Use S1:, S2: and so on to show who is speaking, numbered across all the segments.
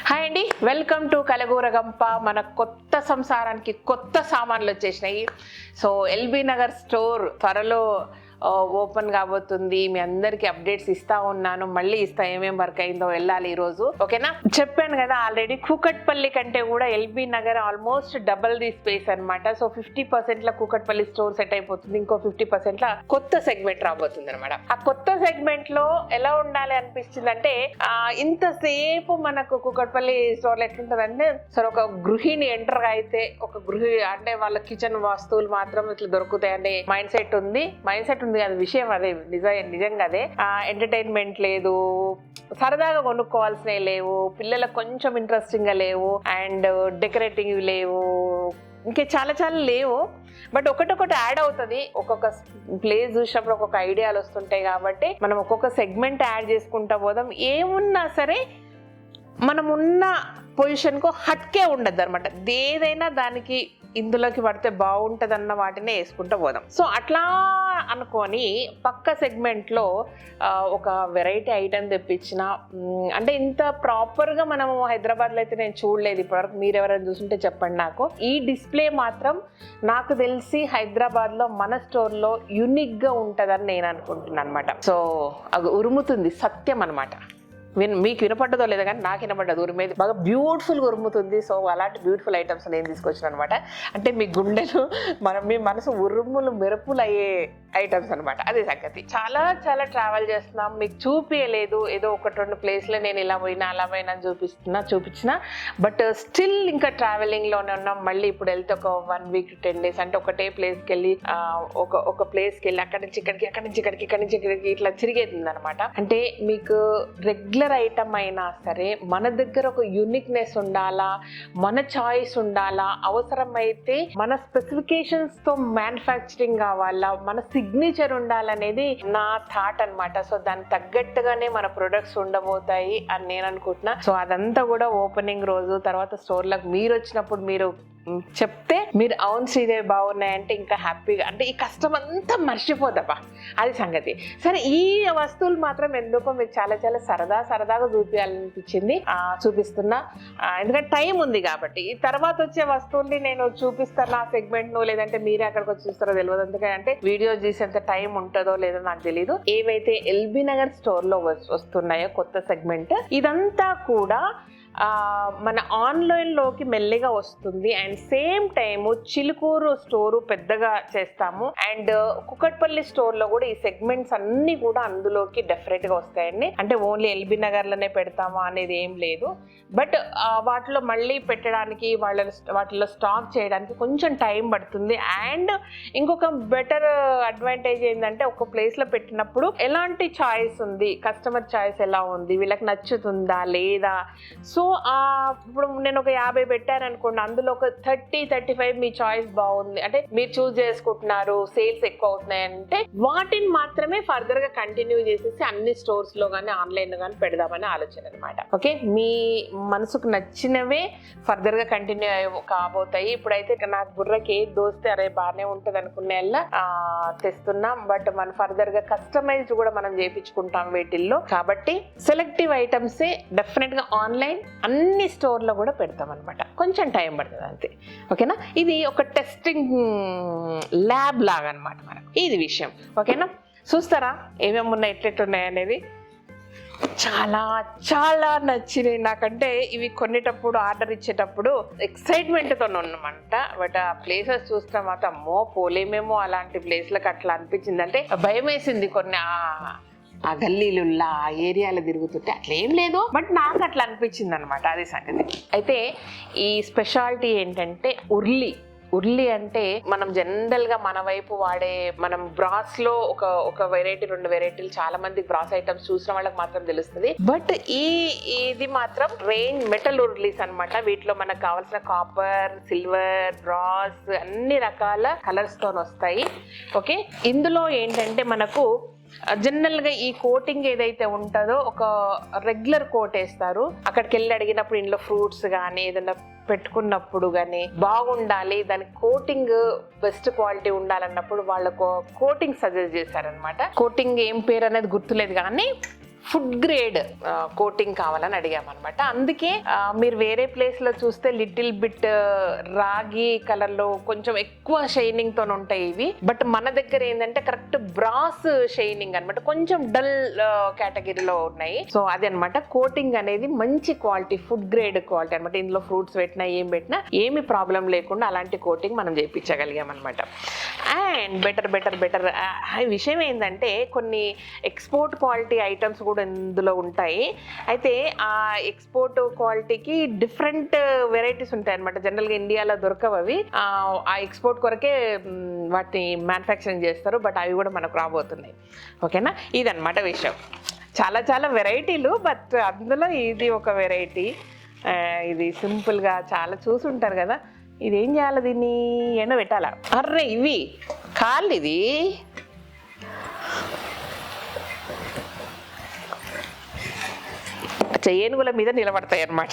S1: Hi అండి, welcome to Kalagooragampa. మన కొత్త సంసారానికి కొత్త సామాన్లు వచ్చేసినాయి. సో ఎల్బీ నగర్ స్టోర్ త్వరలో ఓపెన్ కాబోతుంది. మీ అందరికి అప్డేట్స్ ఇస్తా ఉన్నాను, మళ్ళీ ఇస్తా. ఏమేం వర్క్ అయిందో వెళ్ళాలి ఈ రోజు, ఓకేనా? చెప్పాను కదా ఆల్రెడీ, కూకట్పల్లి కంటే కూడా LB Nagar almost double the space అనమాట. సో 50% లో కూకట్పల్లి స్టోర్ సెట్ అయిపోతుంది, ఇంకో 50% లో కొత్త సెగ్మెంట్ రాబోతుంది అనమాట. ఆ కొత్త సెగ్మెంట్ లో ఎలా ఉండాలి అనిపిస్తుంది అంటే, ఇంతసేపు మనకు కూకట్పల్లి స్టోర్ లో ఎట్లుంటదంటే, సరే ఒక గృహిణి ఎంటర్ అయితే ఒక అంటే వాళ్ళ కిచెన్ వస్తువులు మాత్రం ఇట్లా దొరుకుతాయి అంటే మైండ్ సెట్ ఉంది అది విషయం, అదే నిజంగా అదే. ఎంటర్టైన్మెంట్ లేదు, సరదాగా కొనుక్కోవాల్సినవి లేవు, పిల్లలకు కొంచెం ఇంట్రెస్టింగ్ గా లేవు, అండ్ డెకరేటింగ్ లేవు, ఇంకా చాలా చాలా లేవు. బట్ ఒకటొకటి యాడ్ అవుతుంది, ఒక్కొక్క ప్లేస్ చూసినప్పుడు ఒక్కొక్క ఐడియాలు వస్తుంటాయి. కాబట్టి మనం ఒక్కొక్క సెగ్మెంట్ యాడ్ చేసుకుంటా పోదాం. ఏమున్నా సరే మనం ఉన్న పొజిషన్కు హట్కే ఉండద్దు అనమాట. ఏదైనా దానికి ఇందులోకి పడితే బాగుంటుంది అన్న వాటినే వేసుకుంటూ పోదాం. సో అట్లా అనుకొని పక్క సెగ్మెంట్లో ఒక వెరైటీ ఐటెం తెప్పించిన, అంటే ఇంత ప్రాపర్గా మనము హైదరాబాద్లో అయితే నేను చూడలేదు ఇప్పటివరకు. మీరు ఎవరైనా చూసుంటే చెప్పండి నాకు. ఈ డిస్ప్లే మాత్రం నాకు తెలిసి హైదరాబాద్లో మన స్టోర్లో యూనిక్గా ఉంటుందని నేను అనుకుంటున్నాను అనమాట. సో అది ఉరుముతుంది, సత్యం అనమాట. మీకు వినపడ్డదో లేదా కానీ నాకు వినపడ్డది, ఉరిమేది బాగా బ్యూటిఫుల్గా ఉరుముతుంది. సో అలాంటి బ్యూటిఫుల్ ఐటమ్స్ నేను తీసుకొచ్చిన అనమాట. అంటే మీ గుండెలు మీ మనసు ఉరుములు మెరుపులు అయ్యే ఐటమ్స్ అనమాట. అదే సంగతి. చాలా చాలా ట్రావెల్ చేస్తున్నాం, మీకు చూపించలేదు. ఏదో ఒకటి రెండు ప్లేస్లో నేను ఇలా పోయినా అలా పోయినా చూపించిన, బట్ స్టిల్ ఇంకా ట్రావెలింగ్లోనే ఉన్నాం. మళ్ళీ ఇప్పుడు వెళ్తే ఒక 1 week to 10 days అంటే ఒకటే ప్లేస్కి వెళ్ళి ఒక ప్లేస్కి వెళ్ళి అక్కడి నుంచి ఇక్కడికి, అక్కడి నుంచి ఇక్కడికి, ఇక్కడి నుంచి ఇక్కడికి ఇట్లా తిరిగేది అనమాట. అంటే మీకు రెగ్యులర్ ఐటమ్ అయినా సరే మన దగ్గర ఒక యూనిక్నెస్ ఉండాలా, మన చాయిస్ ఉండాలా, అవసరమైతే మన స్పెసిఫికేషన్స్ తో మ్యానుఫ్యాక్చరింగ్ కావాలా, మన సిగ్నేచర్ ఉండాలనేది నా థాట్ అనమాట. సో దానికి తగ్గట్టుగానే మన ప్రొడక్ట్స్ ఉండబోతాయి అని నేను అనుకుంటున్నా. సో అదంతా కూడా ఓపెనింగ్ రోజు తర్వాత స్టోర్లకు మీరు వచ్చినప్పుడు మీరు చెప్తే, మీరు అవును శ్రీదేవి బాగున్నాయంటే ఇంకా హ్యాపీగా, అంటే ఈ కష్టం అంతా మర్చిపోతావా, అది సంగతి. సరే, ఈ వస్తువులు మాత్రం ఎందుకో మీకు చాలా చాలా సరదాగా చూపించాలనిపించింది, చూపిస్తున్నా. ఎందుకంటే టైం ఉంది కాబట్టి. ఈ తర్వాత వచ్చే వస్తువుల్ని నేను చూపిస్తాను ఆ సెగ్మెంట్ ను, లేదంటే మీరే అక్కడికి వచ్చి చూస్తారో తెలియదు. ఎందుకంటే వీడియో చేసేంత టైం ఉంటుందో లేదో నాకు తెలియదు. ఏవైతే ఎల్బీ నగర్ స్టోర్ లో వస్తున్నాయో కొత్త సెగ్మెంట్, ఇదంతా కూడా మన ఆన్లైన్లోకి మెల్లిగా వస్తుంది. And same time Chilkur store పెద్దగా చేస్తాము, అండ్ కుకట్పల్లి స్టోర్లో కూడా ఈ సెగ్మెంట్స్ అన్నీ కూడా అందులోకి డెఫినెట్గా వస్తాయండి. అంటే ఓన్లీ ఎల్బీ నగర్లోనే పెడతామా అనేది ఏం లేదు, బట్ వాటిలో మళ్ళీ పెట్టడానికి వాటిలో స్టాక్ చేయడానికి కొంచెం టైం పడుతుంది. అండ్ ఇంకొక బెటర్ అడ్వాంటేజ్ ఏంటంటే, ఒక ప్లేస్లో పెట్టినప్పుడు ఎలాంటి చాయిస్ ఉంది, కస్టమర్ చాయిస్ ఎలా ఉంది, వీళ్ళకి నచ్చుతుందా లేదా. సో ఇప్పుడు నేను ఒక 50 పెట్టాను అనుకోండి, అందులో ఒక 30-35 మీ చాయిస్ బాగుంది అంటే మీరు చూస్ చేసుకుంటున్నారు, సేల్స్ ఎక్కువ అవుతున్నాయి అంటే వాటిని మాత్రమే ఫర్దర్ గా కంటిన్యూ చేసేసి అన్ని స్టోర్స్ లో కానీ ఆన్లైన్ లో కానీ పెడదామని ఆలోచన అనమాట. ఓకే, మీ మనసుకు నచ్చినవే ఫర్దర్ గా కంటిన్యూ కాబోతాయి. ఇప్పుడైతే నాకు బుర్రకి ఏది దోస్తే అరే బాగానే ఉంటది అనుకునేలా తెస్తున్నాం, బట్ మనం ఫర్దర్ గా కస్టమైజ్డ్ కూడా మనం చేయించుకుంటాం వీటిల్లో. కాబట్టి సెలెక్టివ్ ఐటమ్సే డెఫినెట్ గా ఆన్లైన్ అన్ని స్టోర్లో కూడా పెడతాం అనమాట. కొంచెం టైం పడుతుంది అంతే, ఓకేనా? ఇది ఒక టెస్టింగ్ ల్యాబ్ లాగా అనమాట మనకు ఇది విషయం, ఓకేనా? చూస్తారా ఏమేమి ఉన్నాయి, ఎట్లెట్టున్నాయి అనేది. చాలా చాలా నచ్చినాయి నాకంటే. ఇవి కొనేటప్పుడు, ఆర్డర్ ఇచ్చేటప్పుడు ఎక్సైట్మెంట్తో ఉన్నామంట. బట్ ఆ ప్లేసెస్ చూస్తే మాత్రం అమ్మో పోలేమేమో అలాంటి ప్లేస్లకు అట్లా అనిపించింది. అంటే భయం వేసింది కొన్ని ఆ గల్లీలుల్లా ఆ ఏరియాలో తిరుగుతుంటే. అట్లా ఏం లేదు, బట్ నాకు అట్లా అనిపించింది అనమాట, అదే సంగతి. అయితే ఈ స్పెషాలిటీ ఏంటంటే ఉర్లి అంటే మనం జనరల్ గా మన వైపు వాడే, మనం బ్రాస్ లో ఒక వెరైటీ 2 వెరైటీలు, చాలా మంది బ్రాస్ ఐటమ్స్ చూసిన వాళ్ళకి మాత్రం తెలుస్తుంది. బట్ ఇది మాత్రం మెటల్ ఉర్లీస్ అనమాట. వీటిలో మనకు కావాల్సిన కాపర్, సిల్వర్, బ్రాస్ అన్ని రకాల కలర్స్ తో వస్తాయి. ఓకే, ఇందులో ఏంటంటే మనకు జనరల్ గా ఈ కోటింగ్ ఏదైతే ఉంటుందో ఒక రెగ్యులర్ కోట్ వేస్తారు. అక్కడికి వెళ్ళి అడిగినప్పుడు ఇంట్లో ఫ్రూట్స్ కానీ ఏదైనా పెట్టుకున్నప్పుడు కానీ బాగుండాలి, దాని కోటింగ్ బెస్ట్ క్వాలిటీ ఉండాలన్నప్పుడు వాళ్ళకు కోటింగ్ సజెస్ట్ చేశారనమాట. కోటింగ్ ఏం పేరు అనేది గుర్తులేదు కానీ ఫుడ్ గ్రేడ్ కోటింగ్ కావాలని అడిగామన్నమాట. అందుకే మీరు వేరే ప్లేస్లో చూస్తే లిటిల్ బిట్ రాగి కలర్లో కొంచెం ఎక్కువ షైనింగ్తో ఉంటాయి ఇవి. బట్ మన దగ్గర ఏంటంటే కరెక్ట్ బ్రాస్ షైనింగ్ అనమాట, కొంచెం డల్ కేటగిరీలో ఉన్నాయి. సో అది అనమాట కోటింగ్ అనేది మంచి క్వాలిటీ, ఫుడ్ గ్రేడ్ క్వాలిటీ అనమాట. ఇందులో ఫ్రూట్స్ పెట్టినా ఏం పెట్టినా ఏమి ప్రాబ్లం లేకుండా అలాంటి కోటింగ్ మనం చేయించగలిగాం అనమాట. అండ్ బెటర్ విషయం ఏంటంటే కొన్ని ఎక్స్పోర్ట్ క్వాలిటీ ఐటమ్స్ కూడా ఇందులో ఉంటాయి. అయితే ఆ ఎక్స్పోర్ట్ క్వాలిటీకి డిఫరెంట్ వెరైటీస్ ఉంటాయి అనమాట. జనరల్గా ఇండియాలో దొరకవు అవి, ఆ ఎక్స్పోర్ట్ కొరకే వాటిని మ్యానుఫ్యాక్చరింగ్ చేస్తారు. బట్ అవి కూడా మనకు రాబోతున్నాయి. ఓకేనా, ఇదన్నమాట విషయం. చాలా వెరైటీలు, బట్ అందులో ఇది ఒక వెరైటీ. ఇది సింపుల్గా చాలా చూసుంటారు కదా. ఇది ఏం చేయాలి, దీన్ని ఎండ పెట్టాలా? అర్రే ఇవి కాళ్ళు, ఇది ఏనుగుల మీద నిలబడతాయి అన్నమాట.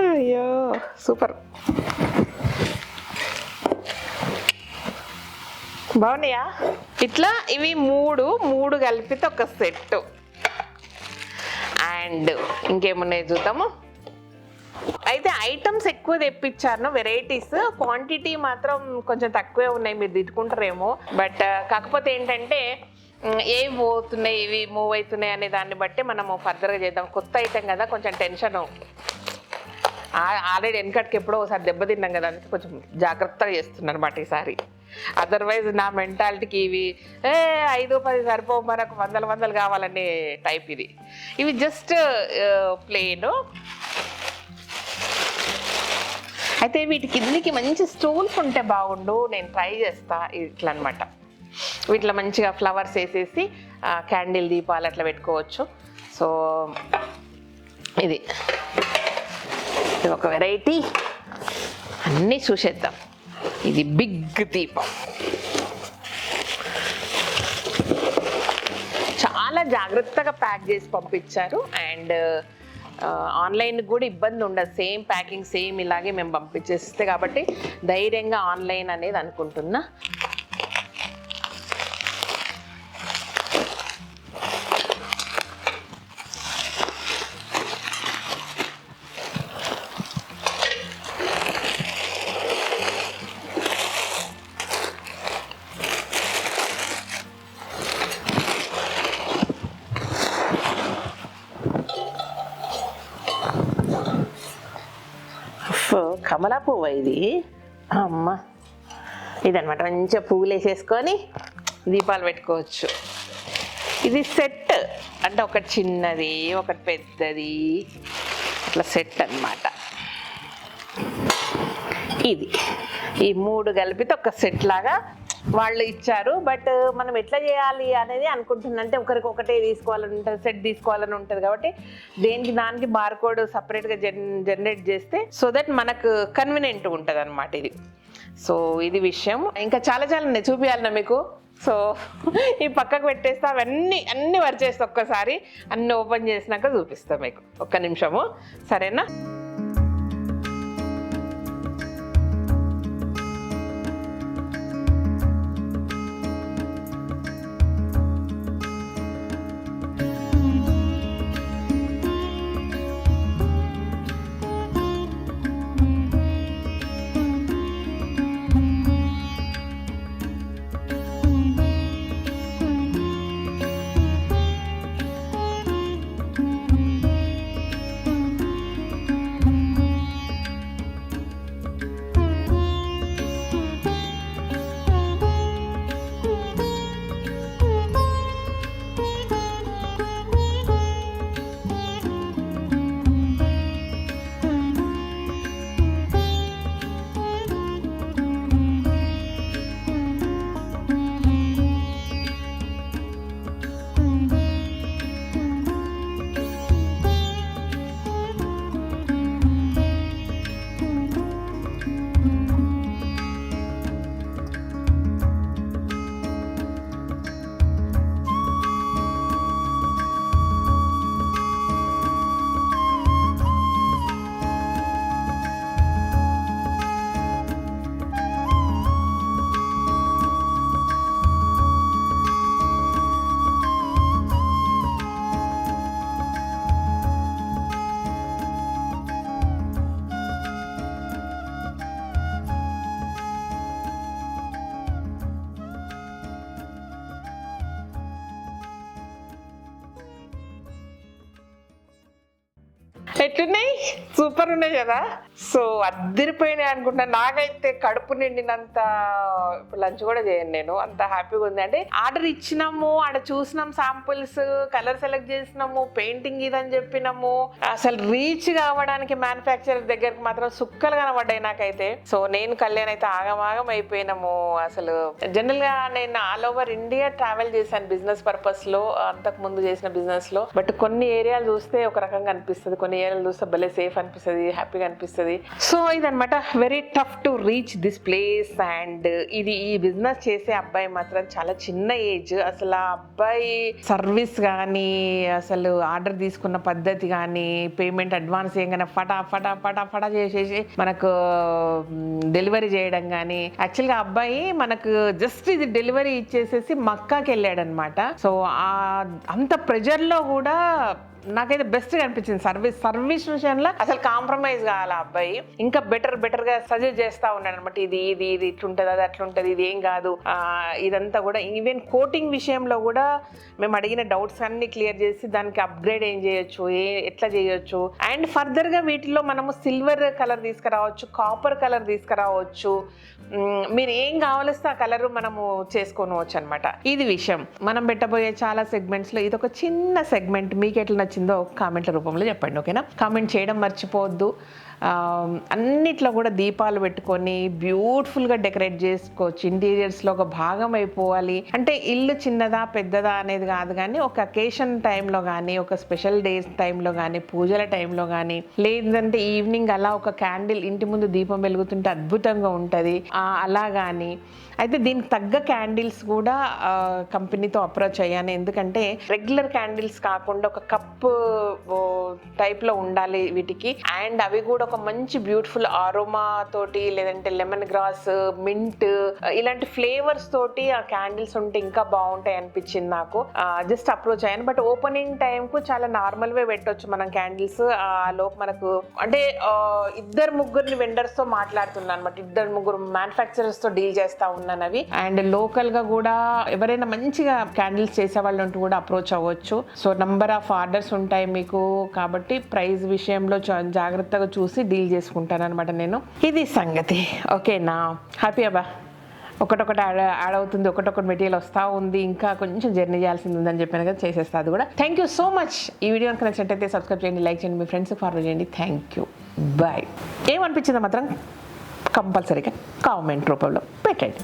S1: అయ్యో సూపర్, బాగున్నాయా? ఇట్లా ఇవి మూడు కలిపితే ఒక సెట్. అండ్ ఇంకేమున్నాయి చూద్దాము. అయితే ఐటమ్స్ ఎక్కువ తెప్పించాను, వెరైటీస్ క్వాంటిటీ మాత్రం కొంచెం తక్కువే ఉన్నాయి. మీరు తిట్టుకుంటారేమో, బట్ కాకపోతే ఏంటంటే ఏవి పోతున్నాయి, ఇవి మూవ్ అవుతున్నాయి అనే దాన్ని బట్టి మనము ఫర్దర్గా చేద్దాం. కొత్త ఐటమ్ కదా, కొంచెం టెన్షను. ఆల్రెడీ వెనకటికి ఎప్పుడో ఒకసారి దెబ్బతిన్నాం కదా, అందుకే కొంచెం జాగ్రత్తగా చేస్తున్నాను అనమాట ఈసారి. అదర్వైజ్ నా మెంటాలిటీకి ఇవి 5-10 సరిపో, మనకు వందలు కావాలనే టైప్ ఇది. ఇవి జస్ట్ ప్లేన్. అయితే వీటి కిందికి మంచి స్టూల్స్ ఉంటే బాగుండు, నేను ట్రై చేస్తా. ఇట్లా అనమాట, వీటిలో మంచిగా ఫ్లవర్స్ వేసేసి క్యాండిల్ దీపాలు అట్లా పెట్టుకోవచ్చు. సో ఇది ఒక వెరైటీ, అన్నీ చూసేద్దాం. ఇది బిగ్ దీపం, చాలా జాగ్రత్తగా ప్యాక్ చేసి పంపించారు. అండ్ ఆన్లైన్ కూడా ఇబ్బంది ఉండదు, సేమ్ ప్యాకింగ్ సేమ్ ఇలాగే మేము పంపించేస్తే కాబట్టి ధైర్యంగా ఆన్లైన్ అనేది అనుకుంటున్నా. కమలా పువ్వు ఇది, అమ్మ ఇదనమాట. మంచిగా పువ్వులు వేసేసుకొని దీపాలు పెట్టుకోవచ్చు. ఇది సెట్ అంటే ఒకటి చిన్నది ఒకటి పెద్దది అట్లా సెట్ అన్నమాట. ఇది ఈ 3 కలిపితే ఒక సెట్ లాగా వాళ్ళు ఇచ్చారు. బట్ మనం ఎట్లా చేయాలి అనేది అనుకుంటున్నా, అంటే ఒకరికి ఒకటే తీసుకోవాలని ఉంటుంది, సెట్ తీసుకోవాలని ఉంటుంది. కాబట్టి దేనికి దానికి బార్కోడ్ సపరేట్గా జనరేట్ చేస్తే సో దట్ మనకు కన్వీనియంట్ ఉంటుంది అనమాట ఇది. సో ఇది విషయం. ఇంకా చాలా ఉన్నాయి, చూపించాలన్నా మీకు. సో ఈ పక్కకు పెట్టేస్తా, అన్నీ వర్క్ చేస్తా. ఒక్కసారి అన్నీ ఓపెన్ చేసినాక చూపిస్తా మీకు. ఒక్క నిమిషము, సరేనా? ఎట్లున్నాయి? సూపర్ ఉన్నాయి కదా. సో అద్దరిపోయినాయి అనుకుంటున్నా. నాకైతే కడుపు నిండినంత ఇప్పుడు లంచ్ కూడా చేయను నేను, అంత హ్యాపీగా ఉంది. అంటే ఆర్డర్ ఇచ్చినాము, ఆడ చూసినాం శాంపుల్స్, కలర్ సెలెక్ట్ చేసినాము, పెయింటింగ్ ఇదని చెప్పినాము. అసలు రీచ్ కావడానికి మ్యానుఫ్యాక్చరర్ దగ్గరకు మాత్రం సుక్కలు కనబడ్డాయి నాకైతే. సో నేను కళ్యాణ్ అయితే ఆగమాగం అయిపోయినాము. అసలు జనరల్ గా నేను ఆల్ ఓవర్ ఇండియా ట్రావెల్ చేశాను బిజినెస్ పర్పస్ లో, అంతకు ముందు చేసిన బిజినెస్ లో. బట్ కొన్ని ఏరియాలు చూస్తే ఒక రకంగా అనిపిస్తుంది, కొన్ని ఏరియాలు చూస్తే భలే సేఫ్ అనిపిస్తుంది, హ్యాపీగా అనిపిస్తుంది. సో ఇదనమాట, very tough to reach this place. And ఇది ఈ బిజినెస్ చేసే అబ్బాయి మాత్రం చాలా చిన్న ఏజ్. అసలు ఆ అబ్బాయి సర్వీస్ కానీ, అసలు ఆర్డర్ తీసుకున్న పద్ధతి కానీ, పేమెంట్ అడ్వాన్స్ చేయగానే ఫటా చేసేసి మనకు డెలివరీ చేయడం కానీ. యాక్చువల్గా అబ్బాయి మనకు జస్ట్ ఇది డెలివరీ ఇచ్చేసేసి మక్కాకి వెళ్ళాడనమాట. సో అంత ప్రెజర్లో కూడా నాకైతే బెస్ట్ గా అనిపించింది. సర్వీస్ విషయంలో అసలు కాంప్రమైజ్ కావాలి అబ్బాయి. ఇంకా బెటర్ గా సజెస్ట్ చేస్తా ఉన్నాడు అనమాట. ఇది ఇట్లుంటది, అది అట్లుంటది, ఇది ఏం కాదు, ఇదంతా కూడా. ఈవెన్ కోటింగ్ విషయంలో కూడా మేము అడిగిన డౌట్స్ అన్ని క్లియర్ చేసి దానికి అప్గ్రేడ్ ఏం చేయొచ్చు, ఎట్లా చేయొచ్చు, అండ్ ఫర్దర్ గా వీటిలో మనము సిల్వర్ కలర్ తీసుకురావచ్చు, కాపర్ కలర్ తీసుకురావచ్చు. మీరు ఏం కావాలిస్తే ఆ కలర్ మనము చేసుకోవచ్చు అనమాట. ఇది విషయం. మనం పెట్టబోయే చాలా సెగ్మెంట్స్ లో ఇది ఒక చిన్న సెగ్మెంట్. మీకు ఎట్లా నచ్చిందో కామెంట్ల రూపంలో చెప్పండి, ఓకేనా? కామెంట్ చేయడం మర్చిపోవద్దు. అన్నిట్లో కూడా దీపాలు పెట్టుకొని బ్యూటిఫుల్గా డెకరేట్ చేసుకోవచ్చు. ఇంటీరియర్స్లో ఒక భాగం అయిపోవాలి అంటే ఇల్లు చిన్నదా పెద్దదా అనేది కాదు, కానీ ఒక అకేషన్ టైంలో కానీ, ఒక స్పెషల్ డేస్ టైంలో కానీ, పూజల టైంలో కానీ, లేదంటే ఈవినింగ్ అలా ఒక క్యాండిల్ ఇంటి ముందు దీపం వెలుగుతుంటే అద్భుతంగా ఉంటుంది అలా కానీ. అయితే దీనికి తగ్గ క్యాండిల్స్ కూడా కంపెనీతో అప్రోచ్ అయ్యాను. ఎందుకంటే రెగ్యులర్ క్యాండిల్స్ కాకుండా ఒక కప్ టైప్లో ఉండాలి వీటికి. అండ్ అవి కూడా ఒక మంచి బ్యూటిఫుల్ ఆరోమా తోటి, లేదంటే లెమన్ గ్రాస్, మింట్, ఇలాంటి ఫ్లేవర్స్ తోటి ఆ క్యాండిల్స్ ఉంటే ఇంకా బాగుంటాయి అనిపించింది నాకు. జస్ట్ అప్రోచ్ అయ్యాను. బట్ ఓపెనింగ్ టైం కు చాలా నార్మల్ వే పెట్టవచ్చు మనం క్యాండిల్స్. ఆ లోపు మనకు అంటే 2-3 వెండర్స్ తో మాట్లాడుతున్నాను అనమాట. 2-3 మ్యానుఫ్యాక్చరర్స్ తో డీల్ చేస్తా ఉన్నాను అవి. అండ్ లోకల్ గా కూడా ఎవరైనా మంచిగా క్యాండిల్స్ చేసే వాళ్ళు ఉంటూ కూడా అప్రోచ్ అవ్వచ్చు. సో నంబర్ ఆఫ్ ఆర్డర్స్ ఉంటాయి మీకు, కాబట్టి ప్రైస్ విషయంలో జాగ్రత్తగా చూసి డీల్ చేసుకుంటాను అనమాట నేను. ఇది సంగతి, ఓకేనా? హ్యాపీ అబ్బా. ఒకటొకటి యాడ్ అవుతుంది, ఒకటొకటి మెటీరియల్ వస్తూ ఉంది. ఇంకా కొంచెం జర్నీ చేయాల్సింది ఉందని చెప్పాను కదా, చేసేస్తా అది కూడా. Thank you so much. ఈ వీడియో కనుక నచ్చినట్టయితే సబ్స్క్రైబ్ చేయండి, లైక్ చేయండి, మీ ఫ్రెండ్స్కి ఫార్వర్డ్ చేయండి. Thank you, bye. ఏమనిపించిందో మాత్రం కంపల్సరీగా కామెంట్ రూపంలో పెట్టండి.